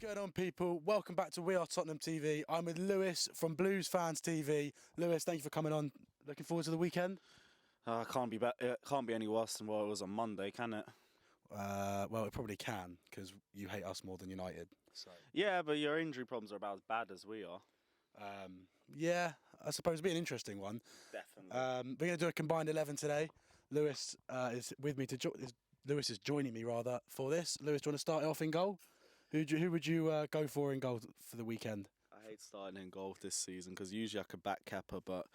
going on, people? Welcome back to We Are Tottenham TV. I'm with Lewis from Blues Fans TV. Lewis, thank you for coming on. Looking forward to the weekend? It can't be any worse than what it was on Monday, can it? Well, it probably can, because you hate us more than United. So. Yeah, but your injury problems are about as bad as we are. Yeah, I suppose it'll be an interesting one. Definitely. We're going to do a combined 11 today. Lewis is with me Lewis is joining me rather for this. Lewis, do you want to start it off in goal? Who would you go for in goal for the weekend? I hate starting in goal this season because usually I could back Kepa, but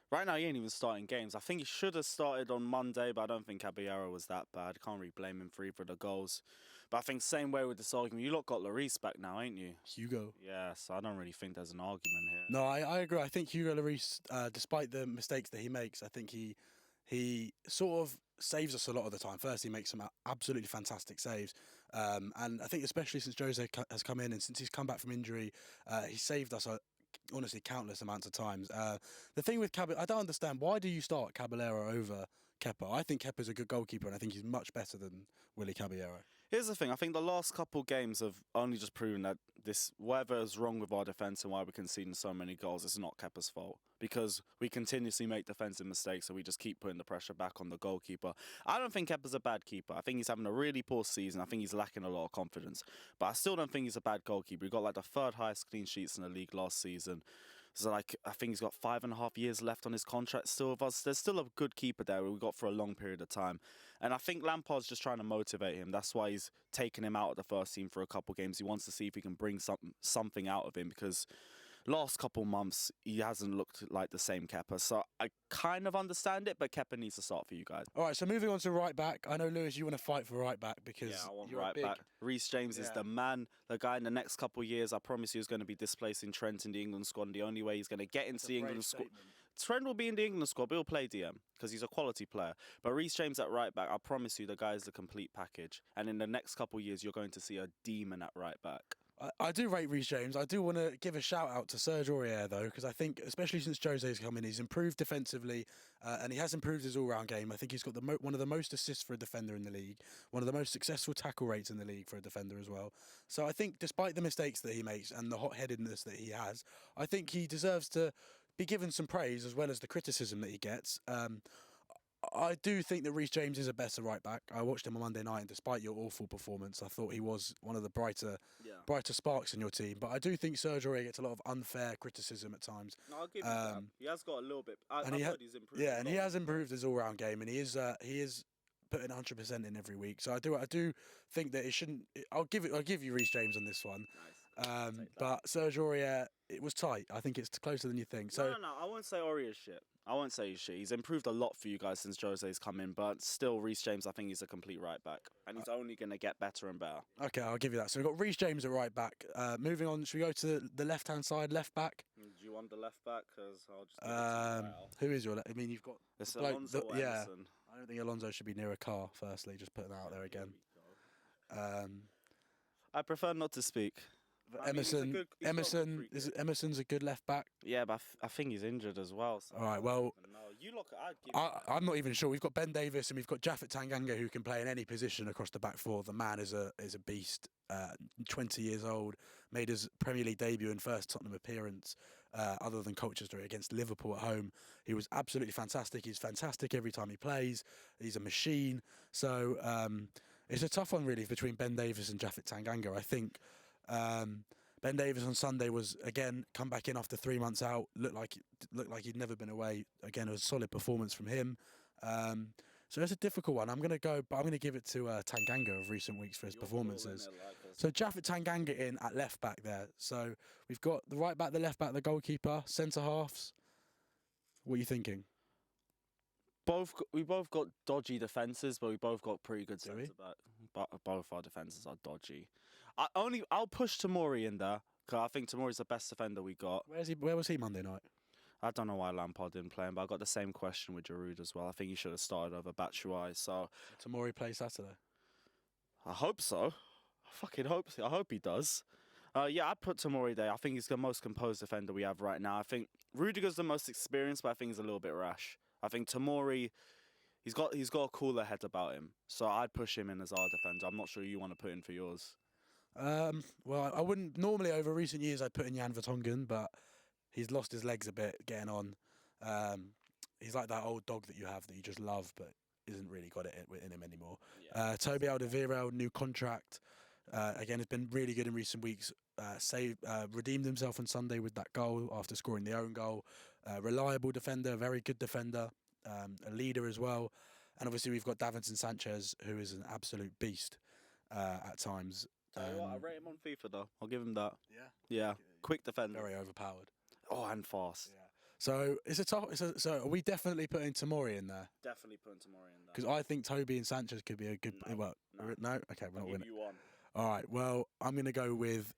right now he ain't even starting games. I think he should have started on Monday, but I don't think Caballero was that bad. Can't really blame him for either of the goals. But I think same way with this argument. You lot got Lloris back now, ain't you? Hugo. Yeah, so I don't really think there's an argument here. No, I agree. I think Hugo Lloris, despite the mistakes that he makes, I think he sort of saves us a lot of the time. First, he makes some absolutely fantastic saves. And I think especially since Jose has come in and since he's come back from injury, he saved us honestly countless amounts of times. The thing with Caballero, I don't understand, why do you start Caballero over Kepa? I think Kepa's a good goalkeeper and I think he's much better than Willy Caballero. Here's the thing, I think the last couple games have only just proven that whatever is wrong with our defence and why we're conceding so many goals, it's not Kepa's fault. Because we continuously make defensive mistakes and we just keep putting the pressure back on the goalkeeper. I don't think Kepa's a bad keeper. I think he's having a really poor season. I think he's lacking a lot of confidence. But I still don't think he's a bad goalkeeper. He got like the third highest clean sheets in the league last season. So I think he's got 5.5 years left on his contract still with us. There's still a good keeper there we got for a long period of time. And I think Lampard's just trying to motivate him. That's why he's taken him out of the first team for a couple games. He wants to see if he can bring something out of him because last couple months he hasn't looked like the same Kepa. So I kind of understand it, but Kepa needs to start for you guys. All right, so moving on to right back. I know, Lewis, you want to fight for right back because I want you're right back. Reece James is the man, the guy in the next couple of years. I promise you is going to be displacing Trent in the England squad. And the only way he's going to get into the England squad, Trent will be in the England squad, but he'll play DM because he's a quality player. But Reece James at right back, I promise you, the guy is the complete package. And in the next couple of years, you're going to see a demon at right back. I do rate Reece James. I do want to give a shout out to Serge Aurier though, because I think especially since Jose's come in, he's improved defensively and he has improved his all-round game. I think he's got one of the most assists for a defender in the league, one of the most successful tackle rates in the league for a defender as well. So I think despite the mistakes that he makes and the hot-headedness that he has, I think he deserves to be given some praise as well as the criticism that he gets. I do think that Reece James is a better right back. I watched him on Monday night, and despite your awful performance, I thought he was one of the brighter sparks in your team. But I do think Serge Aurier gets a lot of unfair criticism at times. No, I'll give you that. He has got a little bit. I've heard he's improved. Yeah, and he has improved his all-round game, and he is putting 100% in every week. So I do think that it shouldn't. I'll give you Reece James on this one. Nice. But Serge Aurier, it was tight. I think it's closer than you think. So No. I won't say Aurier's shit. I won't say he's shit. He's improved a lot for you guys since Jose's come in, but still, Reece James, I think he's a complete right back, and he's only going to get better and better. Okay, I'll give you that. So we've got Reece James at right back. Moving on, should we go to the left-hand side, left back? Do you want the left back? Because I'll just give it to you. Who is your? I mean, you've got it's Alonso or Emerson. I don't think Alonso should be near a car. Firstly, just putting that out there again. I prefer not to speak. Emerson's a good left back. Yeah, but I think he's injured as well. So all right, well, I'm not even sure. We've got Ben Davis and we've got Japhet Tanganga who can play in any position across the back four. The man is a beast. 20 years old, made his Premier League debut and first Tottenham appearance, other than Colchester against Liverpool at home. He was absolutely fantastic. He's fantastic every time he plays. He's a machine. So it's a tough one really between Ben Davis and Japhet Tanganga. I think. Ben Davis on Sunday was again come back in after 3 months out. Looked like he'd never been away. Again, it was a solid performance from him. So it's a difficult one. I'm going to give it to Tanganga of recent weeks for his performances. So Japhet Tanganga in at left back there. So we've got the right back, the left back, the goalkeeper, centre halves. What are you thinking? We both got dodgy defences, but we both got pretty good centre back. But both our defences are dodgy. I'll push Tomori in there because I think Tomori's the best defender we got. Where was he Monday night? I don't know why Lampard didn't play him, but I got the same question with Giroud as well. I think he should have started over Batshuayi. So Tomori plays Saturday. I hope so. I fucking hope so. I hope he does. I'd put Tomori there. I think he's the most composed defender we have right now. I think Rudiger's the most experienced, but I think he's a little bit rash. I think Tomori, he's got a cooler head about him. So I'd push him in as our defender. I'm not sure you want to put in for yours. Well, I wouldn't normally over recent years I'd put in Jan Vertonghen, but he's lost his legs a bit getting on. He's like that old dog that you have that you just love, but isn't really got it in him anymore. Yeah. Toby Alderweireld, new contract. Again, has been really good in recent weeks. Redeemed himself on Sunday with that goal after scoring the own goal. Reliable defender, very good defender, a leader as well. And obviously we've got Davinson Sanchez, who is an absolute beast at times. Tell you what, I rate him on FIFA though. I'll give him that. Yeah. Yeah, quick defender. Very overpowered. Oh, and fast. Yeah. So it's a tough. So are we definitely putting Tomori in there? Definitely putting Tomori in there. Because I think Toby and Sanchez could be a good. No, No. Okay, we're not winning. You one. All right. Well, I'm going to go with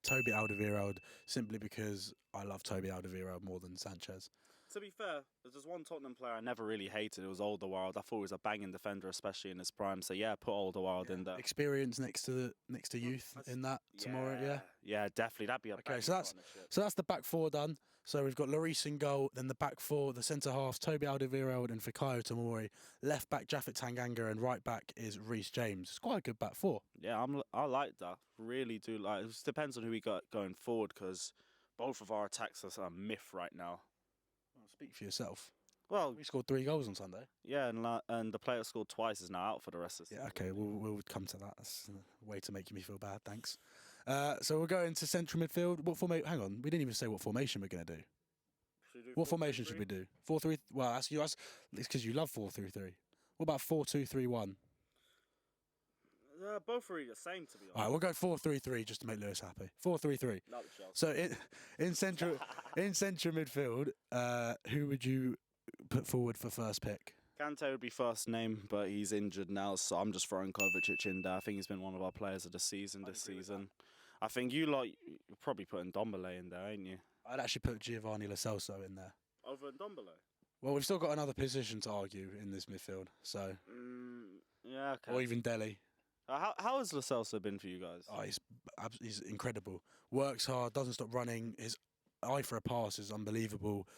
Toby Alderweireld simply because I love Toby Alderweireld more than Sanchez. To be fair, there's just one Tottenham player I never really hated. It was Alderweireld. I thought he was a banging defender, especially in his prime. So yeah, put Alderweireld in there. Experience next to youth in that tomorrow. Yeah. Yeah, definitely. That'd be a okay. So that's the back four done. So we've got Lloris in goal, then the back four, the centre halves, Toby Alderweireld and Fikayo Tomori. Left back Japhet Tanganga and right back is Reece James. It's quite a good back four. Yeah, I like that. Really do like. It just depends on who we got going forward because both of our attacks are a myth right now. Speak for yourself. Well, we scored 3 goals on Sunday. Yeah, and the player who scored twice is now out for the rest of the season. Yeah, okay, we'll come to that. That's a way to make me feel bad. Thanks. So we'll go into central midfield. What formation? Hang on, we didn't even say what formation we're going to do. What formation should we do? 4-3. Well, that's you. It's because you love 4-3-3. What about 4-2-3-1? Both are really the same, to be honest. All right, we'll go 4-3-3 just to make Lewis happy. 4-3-3. So in central midfield, who would you put forward for first pick? Kante would be first name, but he's injured now, so I'm just throwing Kovacic in there. I think he's been one of our players of the season this season. I think you're probably putting Ndombele in there, ain't you? I'd actually put Giovanni Lo Celso in there. Over Ndombele? Well, we've still got another position to argue in this midfield, so... yeah, okay. Or even Dele. How has Lo Celso been for you guys? Oh, he's incredible. Works hard, doesn't stop running. His eye for a pass is unbelievable.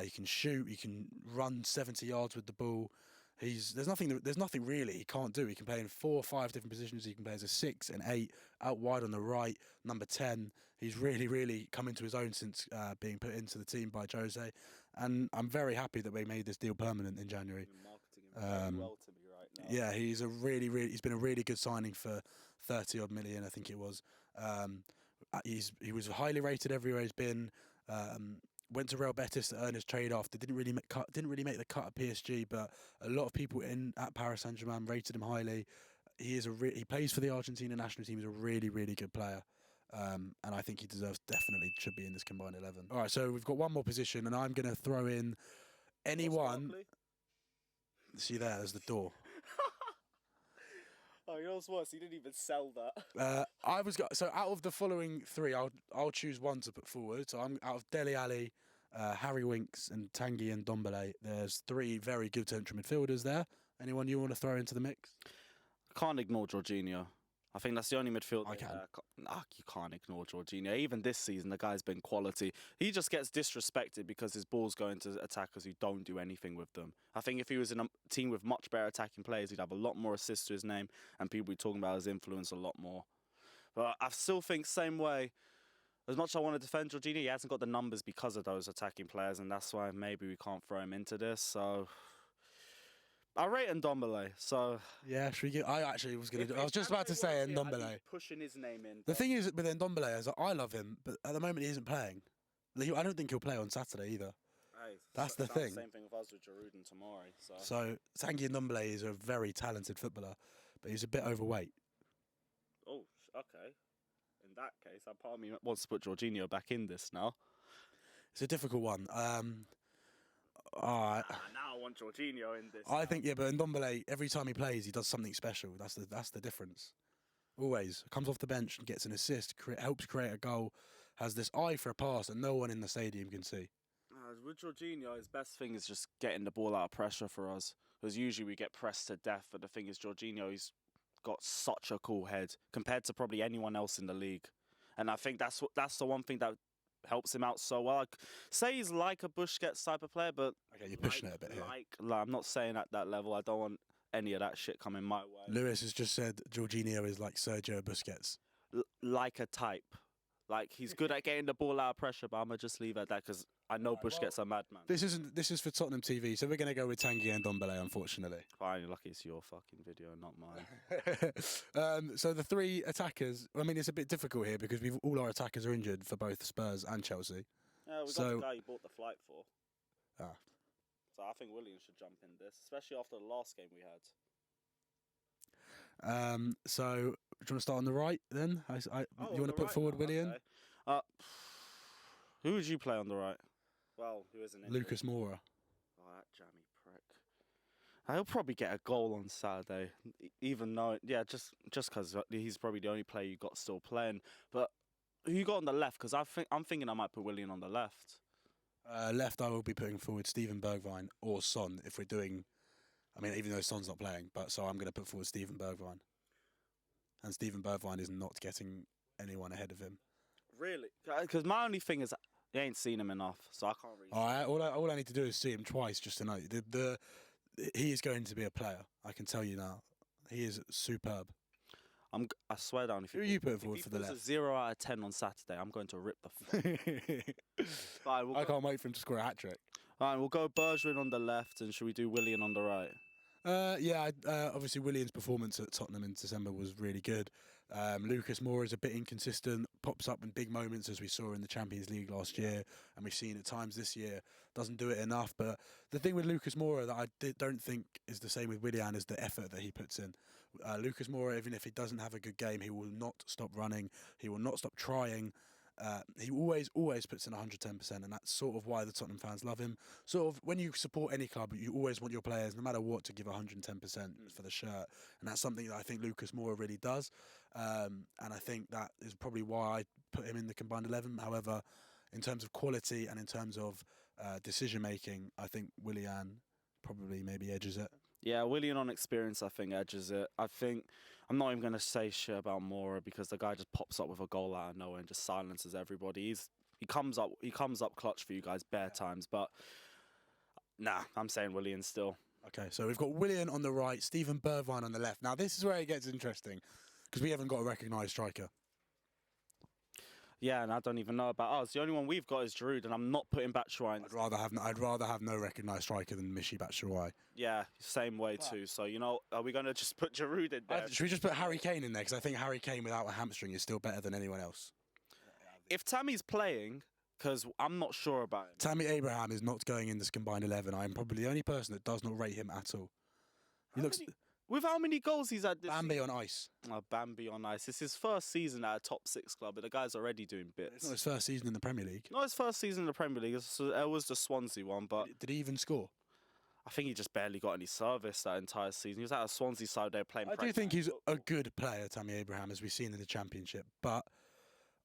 He can shoot. He can run 70 yards with the ball. There's nothing really he can't do. He can play in 4 or 5 different positions. He can play as a 6 and 8, out wide on the right, number 10. He's really, really come into his own since being put into the team by Jose. And I'm very happy that we made this deal permanent in January. Marketing him well to me right now. Yeah, he's been a really good signing for 30 odd million, I think it was. He was highly rated everywhere he's been. Went to Real Betis to earn his trade after. Didn't really make the cut at PSG, but a lot of people at Paris Saint-Germain rated him highly. He plays for the Argentina national team. He's a really, really good player. And I think he definitely should be in this combined 11. All right, so we've got one more position, and I'm going to throw in anyone. See there's the door. Oh, you know what's worse? He didn't even sell that. So out of the following 3, I'll choose one to put forward. So I'm out of Dele Alli, Harry Winks, and Tanguy and Ndombele. There's 3 very good central midfielders there. Anyone you want to throw into the mix? Can't ignore Jorginho. I think that's the only midfielder. I can. You can't ignore Jorginho. Even this season, the guy's been quality. He just gets disrespected because his ball's going to attackers who don't do anything with them. I think if he was in a team with much better attacking players, he'd have a lot more assists to his name and people would be talking about his influence a lot more. But I still think same way. As much as I want to defend Jorginho, he hasn't got the numbers because of those attacking players, and that's why maybe we can't throw him into this. So I rate Ndombele, so... Yeah, should we get... I was just about to say Ndombele. Pushing his name in. The thing is with Ndombele is that I love him, but at the moment he isn't playing. I don't think he'll play on Saturday either. Hey, that's the thing. Same thing with us with Giroud and Tomori. So Tanguy Ndombele is a very talented footballer, but he's a bit overweight. Oh, okay. In that case, part of me wants to put Jorginho back in this now. It's a difficult one. Now I want Jorginho in this. I think, but Ndombele, every time he plays, he does something special. That's the difference. Always comes off the bench and gets an assist, helps create a goal, has this eye for a pass that no one in the stadium can see. With Jorginho, his best thing is just getting the ball out of pressure for us. Because usually we get pressed to death, but the thing is Jorginho, he's got such a cool head compared to probably anyone else in the league. And I think that's the one thing that helps him out so well. Say he's like a Busquets type of player, but okay, you're pushing it a bit here. I'm not saying at that level. I don't want any of that shit coming my way. Lewis has just said Jorginho is like Sergio Busquets. like a type. Like, he's good at getting the ball out of pressure, but I'm going to just leave it at that because I know Busquets a madman. This is for Tottenham TV, so we're going to go with Tanguy and Ndombele, unfortunately. Fine, you're lucky it's your fucking video, not mine. So the three attackers, I mean, it's a bit difficult here because all our attackers are injured for both Spurs and Chelsea. Yeah, we got the guy you bought the flight for. Ah. So I think Willian should jump in this, especially after the last game we had. So do you want to start on the right then? You want to put forward Willian? Okay. Who would you play on the right? Well, who isn't in Lucas Moura. Oh, that jammy prick. He'll probably get a goal on Saturday, even though, just because he's probably the only player you got still playing. But who you got on the left? Because I'm thinking I might put Willian on the left. Left, I will be putting forward Steven Bergwijn or Son if we're doing. I mean, even though Son's not playing, so I'm going to put forward Steven Bergwijn. And Steven Bergwijn is not getting anyone ahead of him. Really? Because my only thing is, I ain't seen him enough, so I can't really. All I need to do is see him twice just to know. He is going to be a player. I can tell you now. He is superb. I swear down. Who are you putting forward for the left? If he pulls a 0 out of 10 on Saturday, I'm going to rip the fuck. I can't wait for him to score a hat-trick. All right, we'll go Bergwijn on the left, and should we do Willian on the right? Obviously Willian's performance at Tottenham in December was really good. Lucas Moura is a bit inconsistent, pops up in big moments as we saw in the Champions League last year, and we've seen at times this year, doesn't do it enough. But the thing with Lucas Moura that I don't think is the same with Willian is the effort that he puts in. Lucas Moura, even if he doesn't have a good game, he will not stop running, he will not stop trying. He always puts in 110%, and that's sort of why the Tottenham fans love him. Sort of when you support any club, you always want your players, no matter what, to give 110% for the shirt, and that's something that I think Lucas Moura really does. And I think that is probably why I put him in the combined 11. However, in terms of quality and in terms of decision making, I think Willian probably maybe edges it. Yeah, Willian on experience, I think, edges it. I think I'm not even going to say shit about Moura because the guy just pops up with a goal out of nowhere and just silences everybody. He comes up clutch for you guys bare times, but nah, I'm saying Willian still. Okay, so we've got Willian on the right, Steven Bergwijn on the left. Now this is where it gets interesting because we haven't got a recognised striker. Yeah, and I don't even know about us. The only one we've got is Giroud, and I'm not putting Batshuayi. I'd rather have no recognised striker than Michy Batshuayi. Yeah, same way too. So are we gonna just put Giroud in there? Should we just put Harry Kane in there? Because I think Harry Kane without a hamstring is still better than anyone else. If Tammy's playing, because I'm not sure about him. Tammy Abraham is not going in this combined 11. I'm probably the only person that does not rate him at all. With how many goals he's had this Bambi season? on ice. Oh, Bambi on ice. It's his first season at a top 6 club, but the guy's already doing bits. It's not his first season in the Premier League. Not his first season in the Premier League. It was the Swansea one, but Did he even score? I think he just barely got any service that entire season. He was at a Swansea side there playing. I do think he's a good player, Tammy Abraham, as we've seen in the Championship, but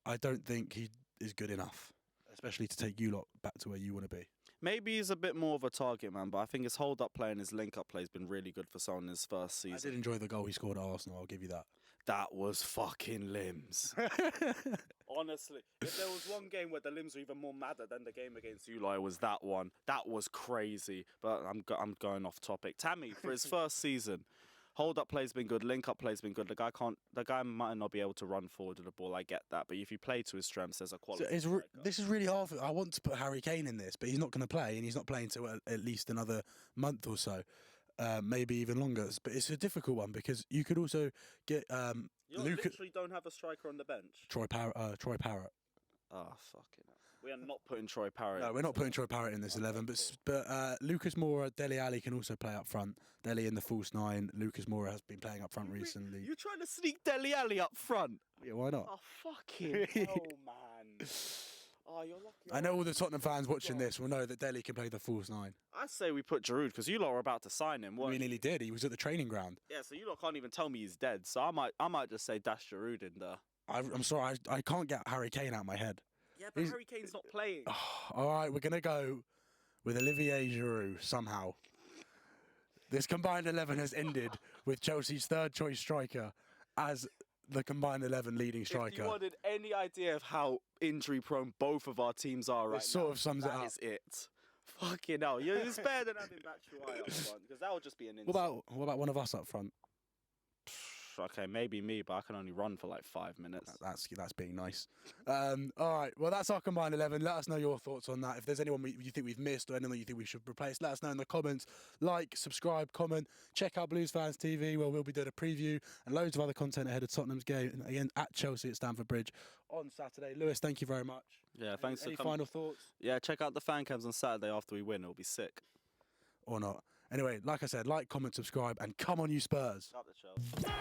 I don't think he is good enough, especially to take you lot back to where you want to be. Maybe he's a bit more of a target man, but I think his hold-up play and his link-up play has been really good for someone in his first season. I did enjoy the goal he scored at Arsenal, I'll give you that. That was fucking limbs. Honestly, if there was one game where the limbs were even more madder than the game against Uli, was that one. That was crazy. But I'm going off topic. Tammy, for his first season, hold-up play's been good, link-up play's been good. The guy might not be able to run forward with the ball. I get that, but if you play to his strengths, there's a quality. So this is really hard. I want to put Harry Kane in this, but he's not going to play, and he's not playing till at least another month or so, maybe even longer. But it's a difficult one because you could also get You literally don't have a striker on the bench. Troy Parrott. Oh, fucking hell. We are not putting Troy Parrott. No, we're not putting Troy Parrott in this 11, but Lucas Moura, Dele Alli can also play up front. Dele in the false 9. Lucas Moura has been playing up front recently. You're trying to sneak Dele Alli up front? Yeah, why not? Oh, fucking hell, man. Oh, you're lucky. I know all the Tottenham fans watching this will know that Dele can play the false 9. I say we put Giroud because you lot were about to sign him. We nearly did. He was at the training ground. Yeah, so you lot can't even tell me he's dead. So I might just say dash Giroud in there. I'm sorry, I can't get Harry Kane out of my head. Yeah, but Harry Kane's not playing. All right, we're going to go with Olivier Giroud somehow. This combined 11 has ended with Chelsea's third choice striker as the combined 11 leading striker. If you wanted any idea of how injury prone both of our teams are right now, sort of sums it up. That is it. Fucking hell. It's better than having Batshuayi up front because that would just be an insult. What about one of us up front? okay, maybe me, but I can only run for like 5 minutes. That's being nice. All right, well, that's our combined 11. Let us know your thoughts on that. If there's anyone you think we've missed or anyone you think we should replace, let us know in the comments. Like, subscribe, comment. Check out Blues Fans TV, where we'll be doing a preview and loads of other content ahead of Tottenham's game, and again, at Chelsea at Stamford Bridge on Saturday. Lewis, thank you very much. Yeah, thanks Any for coming. final thoughts? Yeah, check out the fan cams on Saturday after we win. It'll be sick. Or not. Anyway, like I said, like, comment, subscribe, and come on, you Spurs. Up the Chelsea.